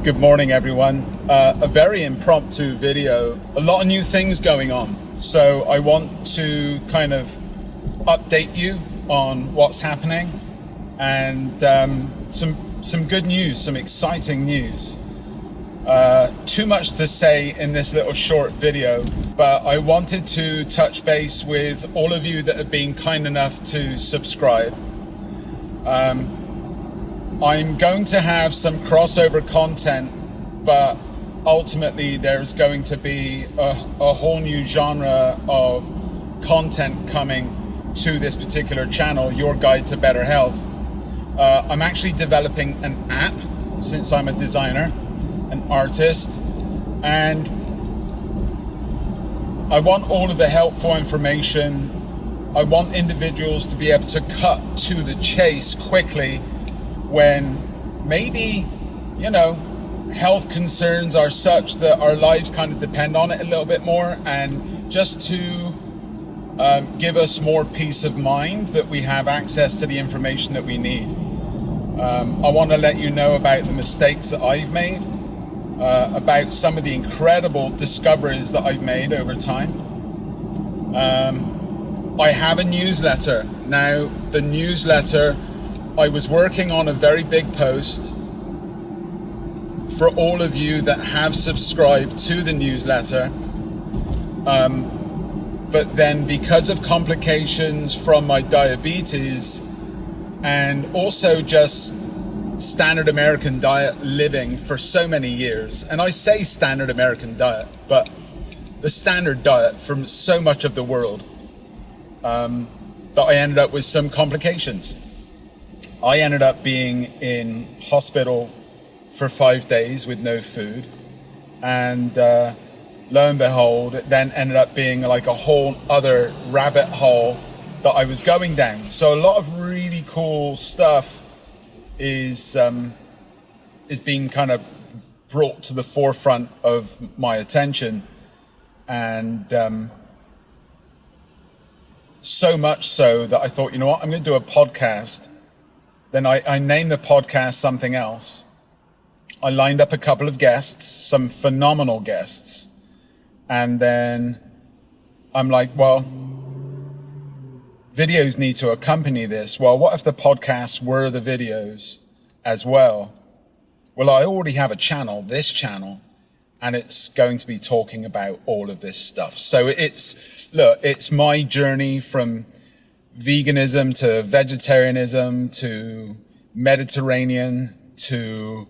Good morning, everyone. A very impromptu video. A lot of new things going on. So I want to kind of update you on what's happening and some good news, some exciting news. Too much to say in this little short video, but I wanted to touch base with all of you that have been kind enough to subscribe. I'm going to have some crossover content, but ultimately there's going to be a whole new genre of content coming to this particular channel, Your Guide to Better Health. I'm actually developing an app since I'm a designer, an artist, and I want all of the helpful information. I want individuals to be able to cut to the chase quickly when maybe, health concerns are such that our lives kind of depend on it a little bit more, and just to give us more peace of mind that we have access to the information that we need. I want to let you know about the mistakes that I've made, about some of the incredible discoveries that I've made over time. I have a newsletter. Now, the newsletter, I was working on a very big post for all of you that have subscribed to the newsletter. But then because of complications from my diabetes and also just standard American diet living for so many years, and I say standard American diet, but the standard diet from so much of the world, that I ended up with some complications. I ended up being in hospital for 5 days with no food, and lo and behold, it then ended up being like a whole other rabbit hole that I was going down. So a lot of really cool stuff is being kind of brought to the forefront of my attention, and so much so that I thought, you know what, I'm going to do a podcast. Then I named the podcast something else. I lined up a couple of guests, some phenomenal guests. And then I'm like, well, videos need to accompany this. Well, what if the podcasts were the videos as well? Well, I already have a channel, this channel, and it's going to be talking about all of this stuff. So it's my journey from veganism to vegetarianism to Mediterranean to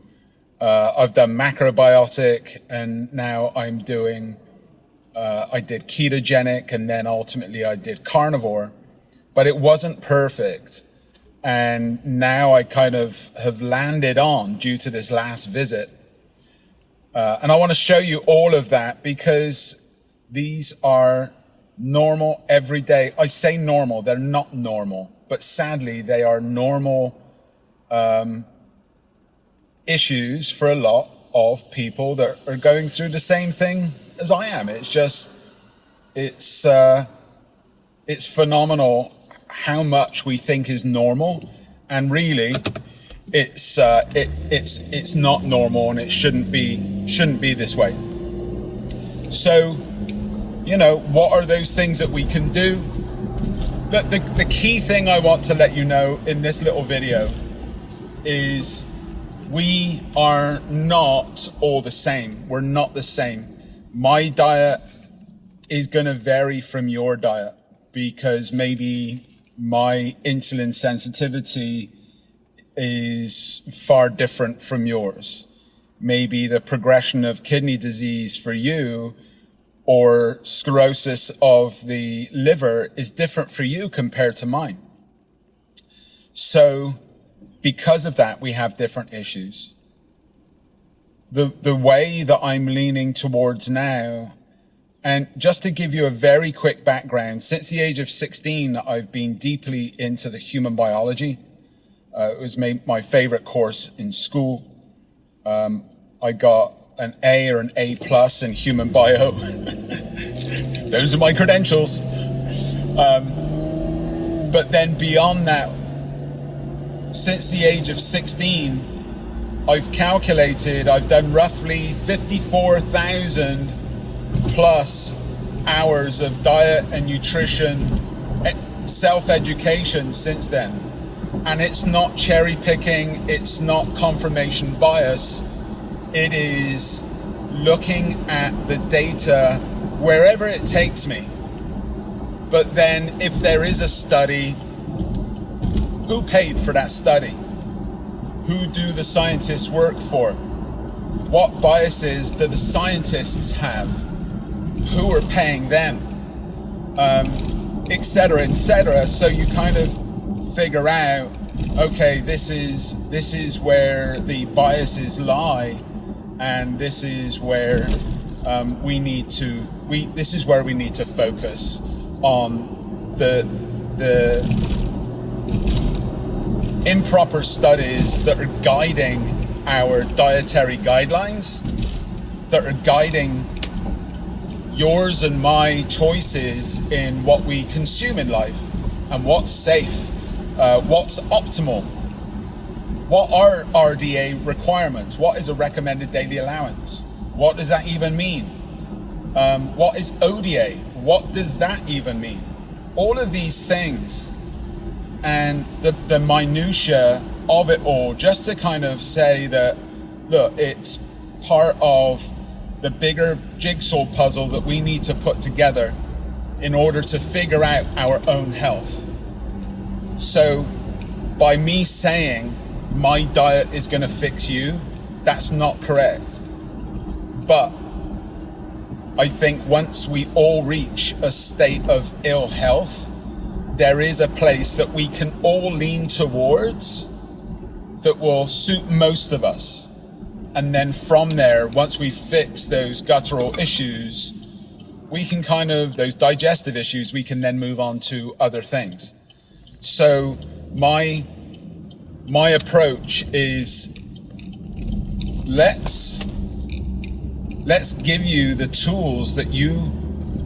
I've done macrobiotic, and now I'm doing I did ketogenic, and then ultimately I did carnivore, but it wasn't perfect. And now I kind of have landed on, due to this last visit, and I want to show you all of that, because these are normal, everyday. I say normal, they're not normal, but sadly they are normal issues for a lot of people that are going through the same thing as I am. It's just, it's phenomenal how much we think is normal, and really it's not normal, and it shouldn't be this way. So, what are those things that we can do? Look, the key thing I want to let you know in this little video is we are not all the same. We're not the same. My diet is going to vary from your diet, because maybe my insulin sensitivity is far different from yours. Maybe the progression of kidney disease for you or sclerosis of the liver is different for you compared to mine. So because of that, we have different issues. The way that I'm leaning towards now, and just to give you a very quick background, since the age of 16, I've been deeply into the human biology. It was my favorite course in school. I got an A or an A+ in human bio. Those are my credentials. But then beyond that, since the age of 16, I've calculated I've done roughly 54,000 plus hours of diet and nutrition self-education since then. And it's not cherry picking, it's not confirmation bias. It is looking at the data wherever it takes me. But then if there is a study, who paid for that study? Who do the scientists work for? What biases do the scientists have? Who are paying them? Etc., etc. So you kind of figure out, okay, this is where the biases lie, and this is where we need to focus on the improper studies that are guiding our dietary guidelines, that are guiding yours and my choices in what we consume in life and what's safe, what's optimal, what are RDA requirements, what is a recommended daily allowance, what does that even mean, what is ODA, what does that even mean? All of these things and the minutiae of it all, just to kind of say that, look, it's part of the bigger jigsaw puzzle that we need to put together in order to figure out our own health. So by me saying my diet is going to fix you, that's not correct. But I think once we all reach a state of ill health, there is a place that we can all lean towards that will suit most of us. And then from there, once we fix those guttural issues, we can those digestive issues, we can then move on to other things. So my approach is let's give you the tools that you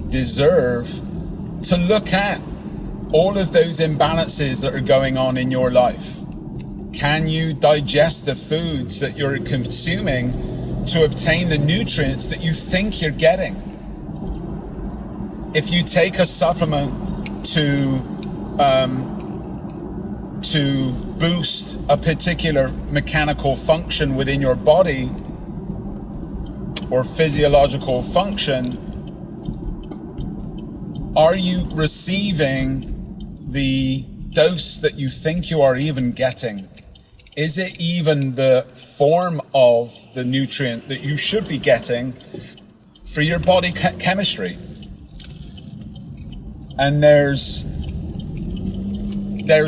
deserve to look at all of those imbalances that are going on in your life. Can you digest the foods that you're consuming to obtain the nutrients that you think you're getting? If you take a supplement to boost a particular mechanical function within your body or physiological function, are you receiving the dose that you think you are even getting? Is it even the form of the nutrient that you should be getting for your body chemistry? And there's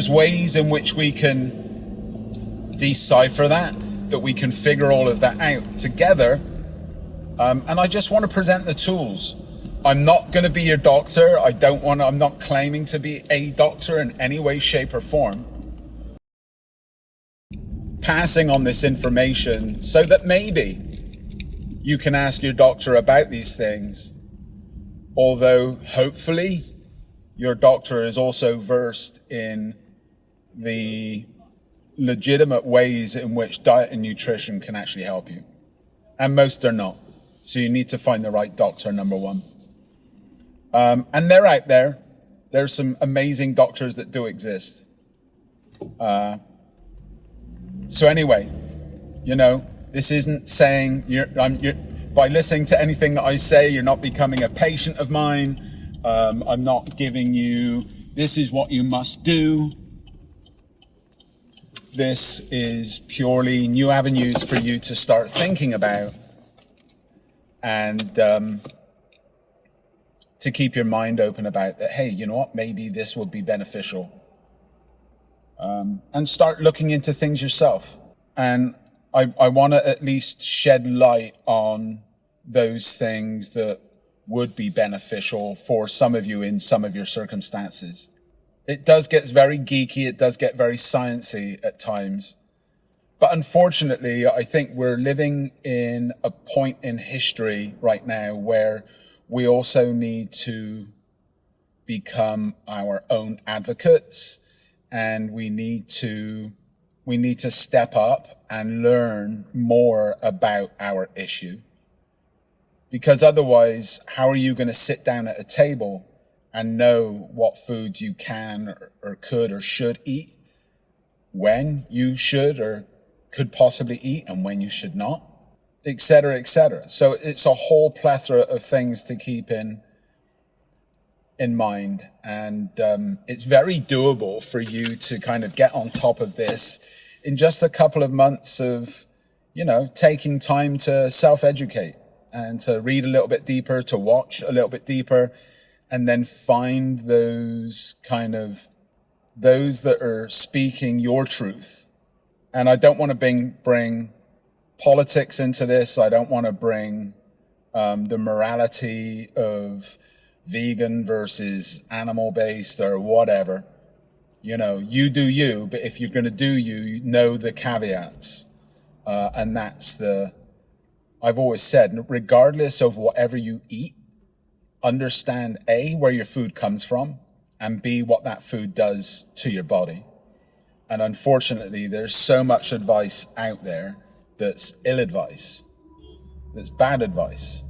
ways in which we can decipher that we can figure all of that out together. And I just want to present the tools. I'm not going to be your doctor. I'm not claiming to be a doctor in any way, shape, or form. Passing on this information so that maybe you can ask your doctor about these things. Although hopefully your doctor is also versed in the legitimate ways in which diet and nutrition can actually help you. And most are not. So you need to find the right doctor, number one. And they're out there. There's some amazing doctors that do exist. So anyway, this isn't saying by listening to anything that I say, you're not becoming a patient of mine. I'm not giving you, this is what you must do. This is purely new avenues for you to start thinking about and to keep your mind open about that. Hey, you know what? Maybe this would be beneficial. And start looking into things yourself. And I want to at least shed light on those things that would be beneficial for some of you in some of your circumstances. It does get very geeky. It does get very sciencey at times. But unfortunately, I think we're living in a point in history right now where we also need to become our own advocates, and we need to we need to step up and learn more about our issue. Because otherwise, how are you going to sit down at a table and know what foods you can or could or should eat, when you should or could possibly eat, and when you should not, etc., etc. So it's a whole plethora of things to keep in mind, and it's very doable for you to kind of get on top of this in just a couple of months of, taking time to self-educate and to read a little bit deeper, to watch a little bit deeper, and then find those that are speaking your truth. And I don't want to bring politics into this. I don't want to bring the morality of vegan versus animal-based or whatever. You do you, but if you're going to do you, know the caveats. And that's I've always said, regardless of whatever you eat, understand A, where your food comes from, and B, what that food does to your body. And unfortunately, there's so much advice out there that's ill advice, that's bad advice,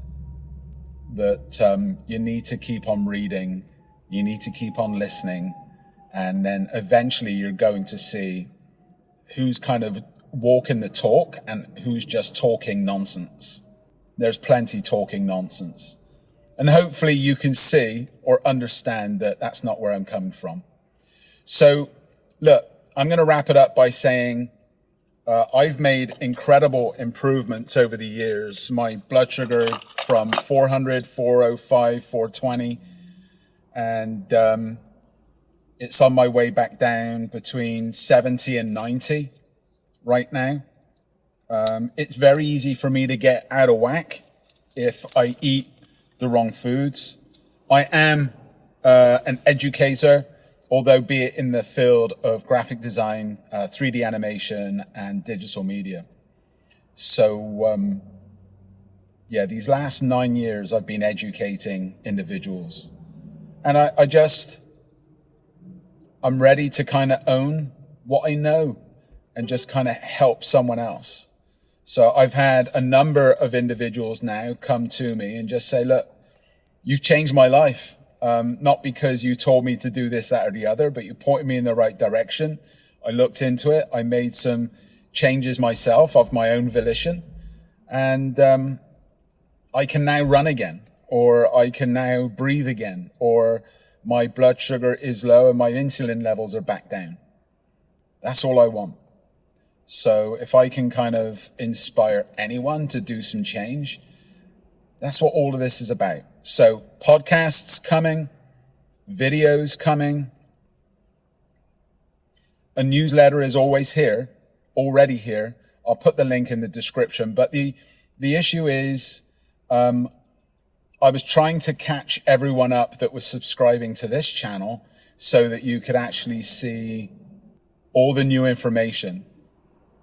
that you need to keep on reading, you need to keep on listening, and then eventually you're going to see who's kind of walking the talk and who's just talking nonsense. There's plenty talking nonsense. And hopefully you can see or understand that that's not where I'm coming from. So, look, I'm going to wrap it up by saying I've made incredible improvements over the years. My blood sugar from 400, 405, 420, and it's on my way back down between 70 and 90 right now. It's very easy for me to get out of whack if I eat the wrong foods. I am an educator, although be it in the field of graphic design, 3D animation, and digital media. So, these last 9 years I've been educating individuals. And I'm ready to kind of own what I know and just kind of help someone else. So I've had a number of individuals now come to me and just say, look, you've changed my life. Not because you told me to do this, that, or the other, but you pointed me in the right direction. I looked into it. I made some changes myself of my own volition. And I can now run again, or I can now breathe again, or my blood sugar is low and my insulin levels are back down. That's all I want. So if I can kind of inspire anyone to do some change, that's what all of this is about. So podcasts coming, videos coming, a newsletter is already here. I'll put the link in the description. But the issue is, I was trying to catch everyone up that was subscribing to this channel so that you could actually see all the new information.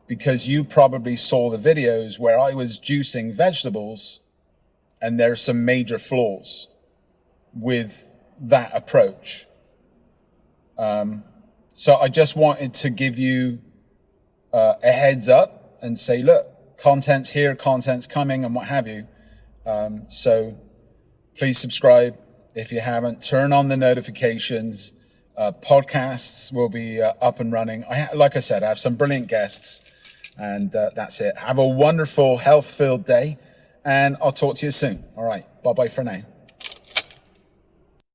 Because you probably saw the videos where I was juicing vegetables, and there's some major flaws with that approach. So I just wanted to give you a heads up and say, look, content's here, content's coming, and what have you. So please subscribe if you haven't. Turn on the notifications. Podcasts will be up and running. Like I said, I have some brilliant guests. And that's it. Have a wonderful, health-filled day, and I'll talk to you soon. All right. Bye-bye for now.